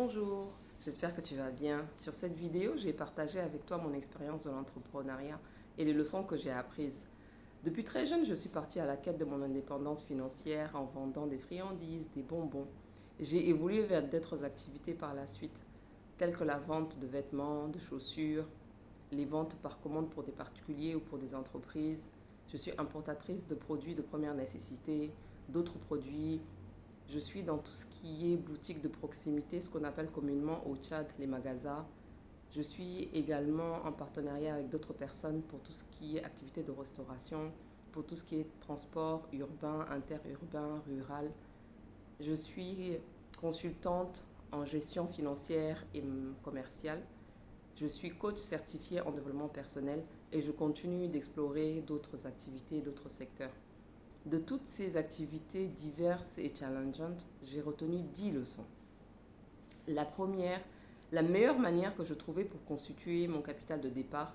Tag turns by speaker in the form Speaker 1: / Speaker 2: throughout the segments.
Speaker 1: Bonjour, j'espère que tu vas bien. Sur cette vidéo, j'ai partagé avec toi mon expérience de l'entrepreneuriat et les leçons que j'ai apprises. Depuis très jeune, je suis partie à la quête de mon indépendance financière en vendant des friandises, des bonbons. J'ai évolué vers d'autres activités par la suite, telles que la vente de vêtements, de chaussures, les ventes par commande pour des particuliers ou pour des entreprises. Je suis importatrice de produits de première nécessité, d'autres produits. Je suis dans tout ce qui est boutique de proximité, ce qu'on appelle communément au Tchad les magasins. Je suis également en partenariat avec d'autres personnes pour tout ce qui est activité de restauration, pour tout ce qui est transport urbain, interurbain, rural. Je suis consultante en gestion financière et commerciale. Je suis coach certifié en développement personnel et je continue d'explorer d'autres activités, d'autres secteurs. De toutes ces activités diverses et challengeantes, j'ai retenu 10 leçons. La première, la meilleure manière que je trouvais pour constituer mon capital de départ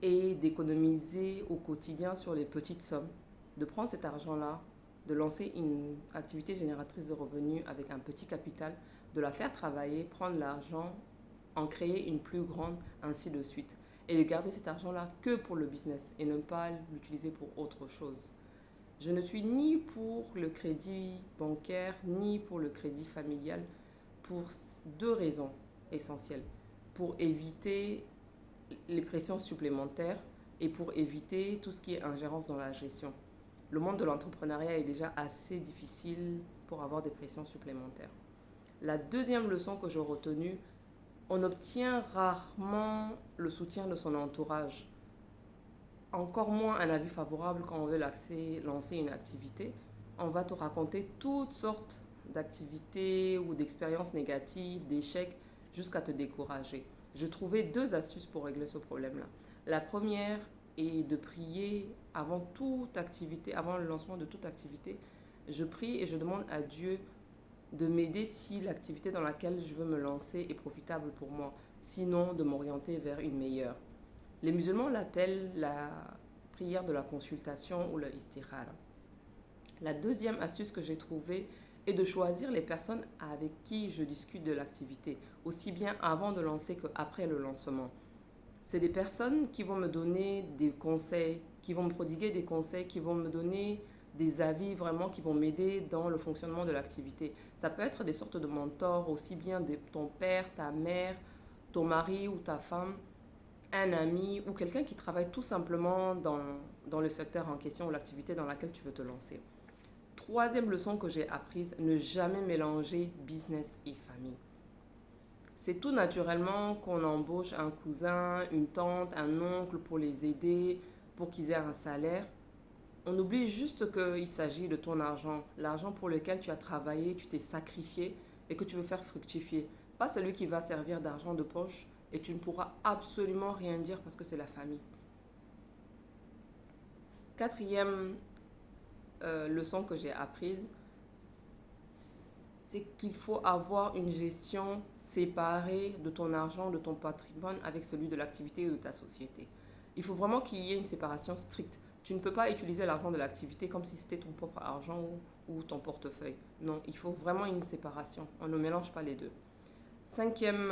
Speaker 1: est d'économiser au quotidien sur les petites sommes, de prendre cet argent-là, de lancer une activité génératrice de revenus avec un petit capital, de la faire travailler, prendre l'argent, en créer une plus grande, ainsi de suite. Et de garder cet argent-là que pour le business et ne pas l'utiliser pour autre chose. Je ne suis ni pour le crédit bancaire, ni pour le crédit familial, pour deux raisons essentielles. Pour éviter les pressions supplémentaires et pour éviter tout ce qui est ingérence dans la gestion. Le monde de l'entrepreneuriat est déjà assez difficile pour avoir des pressions supplémentaires. La deuxième leçon que j'ai retenue, on obtient rarement le soutien de son entourage, encore moins un avis favorable quand on veut lancer une activité. On va te raconter toutes sortes d'activités ou d'expériences négatives, d'échecs, jusqu'à te décourager. J'ai trouvé deux astuces pour régler ce problème-là. La première est de prier avant toute activité, avant le lancement de toute activité. Je prie et je demande à Dieu de m'aider si l'activité dans laquelle je veux me lancer est profitable pour moi, sinon de m'orienter vers une meilleure. Les musulmans l'appellent la prière de la consultation ou le istikhara. La deuxième astuce que j'ai trouvée est de choisir les personnes avec qui je discute de l'activité, aussi bien avant de lancer qu'après le lancement. C'est des personnes qui vont me donner des conseils, qui vont me prodiguer des conseils, qui vont me donner des avis vraiment qui vont m'aider dans le fonctionnement de l'activité. Ça peut être des sortes de mentors, aussi bien de ton père, ta mère, ton mari ou ta femme, un ami ou quelqu'un qui travaille tout simplement dans le secteur en question ou l'activité dans laquelle tu veux te lancer. Troisième leçon que j'ai apprise, ne jamais mélanger business et famille. C'est tout naturellement qu'on embauche un cousin, une tante, un oncle pour les aider, pour qu'ils aient un salaire. On oublie juste qu'il s'agit de ton argent, l'argent pour lequel tu as travaillé, tu t'es sacrifié et que tu veux faire fructifier. Pas celui qui va servir d'argent de poche et tu ne pourras absolument rien dire parce que c'est la famille. Quatrième leçon que j'ai apprise, c'est qu'il faut avoir une gestion séparée de ton argent, de ton patrimoine avec celui de l'activité ou de ta société. Il faut vraiment qu'il y ait une séparation stricte. Tu ne peux pas utiliser l'argent de l'activité comme si c'était ton propre argent ou ton portefeuille. Non, il faut vraiment une séparation. On ne mélange pas les deux. Cinquième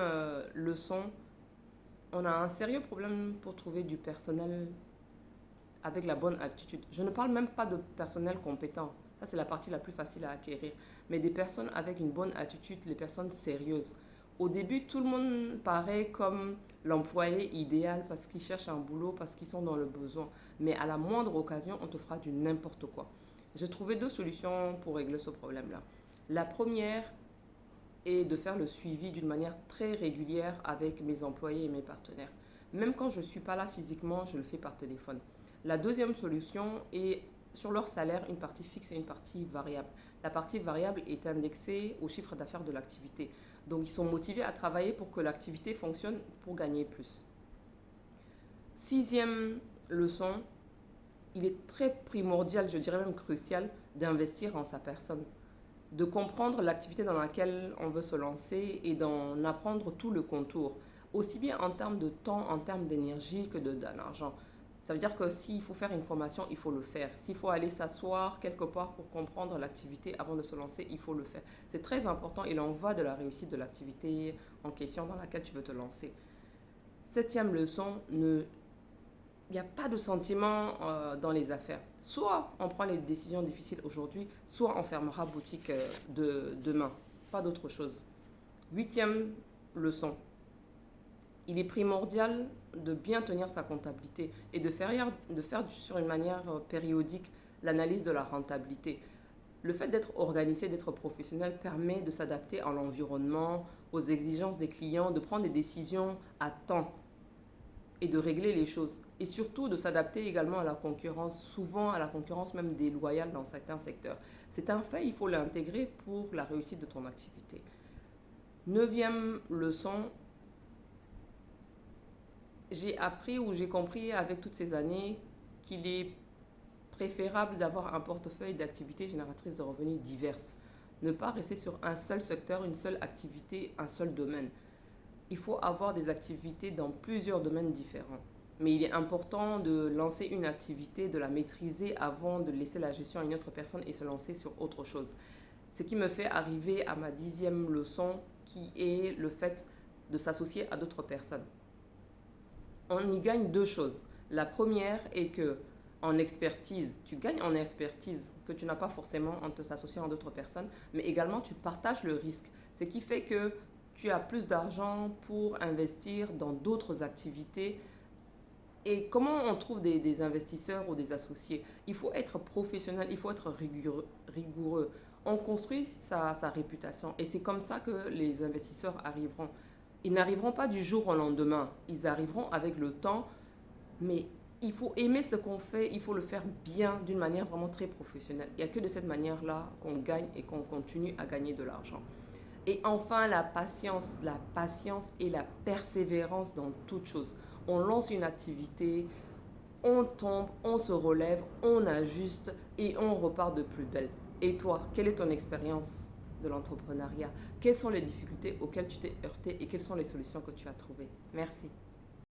Speaker 1: leçon, on a un sérieux problème pour trouver du personnel avec la bonne aptitude. Je ne parle même pas de personnel compétent. Ça, c'est la partie la plus facile à acquérir. Mais des personnes avec une bonne attitude, les personnes sérieuses. Au début, tout le monde paraît comme l'employé idéal parce qu'ils cherchent un boulot, parce qu'ils sont dans le besoin. Mais à la moindre occasion, on te fera du n'importe quoi. J'ai trouvé deux solutions pour régler ce problème-là. La première est de faire le suivi d'une manière très régulière avec mes employés et mes partenaires. Même quand je ne suis pas là physiquement, je le fais par téléphone. La deuxième solution est sur leur salaire, une partie fixe et une partie variable. La partie variable est indexée au chiffre d'affaires de l'activité. Donc, ils sont motivés à travailler pour que l'activité fonctionne pour gagner plus. Sixième leçon, il est très primordial, je dirais même crucial, d'investir en sa personne. De comprendre l'activité dans laquelle on veut se lancer et d'en apprendre tout le contour, aussi bien en termes de temps, en termes d'énergie que d'argent. Ça veut dire que s'il faut faire une formation, il faut le faire. S'il faut aller s'asseoir quelque part pour comprendre l'activité avant de se lancer, il faut le faire. C'est très important, il en va de la réussite de l'activité en question dans laquelle tu veux te lancer. Septième leçon, il n'y a pas de sentiment dans les affaires. Soit on prend les décisions difficiles aujourd'hui, soit on fermera boutique demain. Pas d'autre chose. Huitième leçon, il est primordial de bien tenir sa comptabilité et de faire sur une manière périodique l'analyse de la rentabilité. Le fait d'être organisé, d'être professionnel permet de s'adapter à l'environnement, aux exigences des clients, de prendre des décisions à temps et de régler les choses. Et surtout de s'adapter également à la concurrence, souvent à la concurrence même déloyale dans certains secteurs. C'est un fait, il faut l'intégrer pour la réussite de ton activité. Neuvième leçon, j'ai appris ou j'ai compris avec toutes ces années qu'il est préférable d'avoir un portefeuille d'activités génératrices de revenus diverses. Ne pas rester sur un seul secteur, une seule activité, un seul domaine. Il faut avoir des activités dans plusieurs domaines différents. Mais il est important de lancer une activité, de la maîtriser avant de laisser la gestion à une autre personne et se lancer sur autre chose. Ce qui me fait arriver à ma 10e leçon, qui est le fait de s'associer à d'autres personnes. On y gagne deux choses. La première est que en expertise, tu gagnes en expertise que tu n'as pas forcément en te s'associant à d'autres personnes, mais également tu partages le risque. Ce qui fait que tu as plus d'argent pour investir dans d'autres activités. Et comment on trouve des investisseurs ou des associés? Il faut être professionnel, il faut être rigoureux. On construit sa réputation et c'est comme ça que les investisseurs arriveront. Ils n'arriveront pas du jour au lendemain, ils arriveront avec le temps, mais il faut aimer ce qu'on fait, il faut le faire bien, d'une manière vraiment très professionnelle. Il n'y a que de cette manière-là qu'on gagne et qu'on continue à gagner de l'argent. Et enfin, la patience et la persévérance dans toute chose. On lance une activité, on tombe, on se relève, on ajuste et on repart de plus belle. Et toi, quelle est ton expérience de l'entrepreneuriat? Quelles sont les difficultés auxquelles tu t'es heurté et quelles sont les solutions que tu as trouvées? Merci.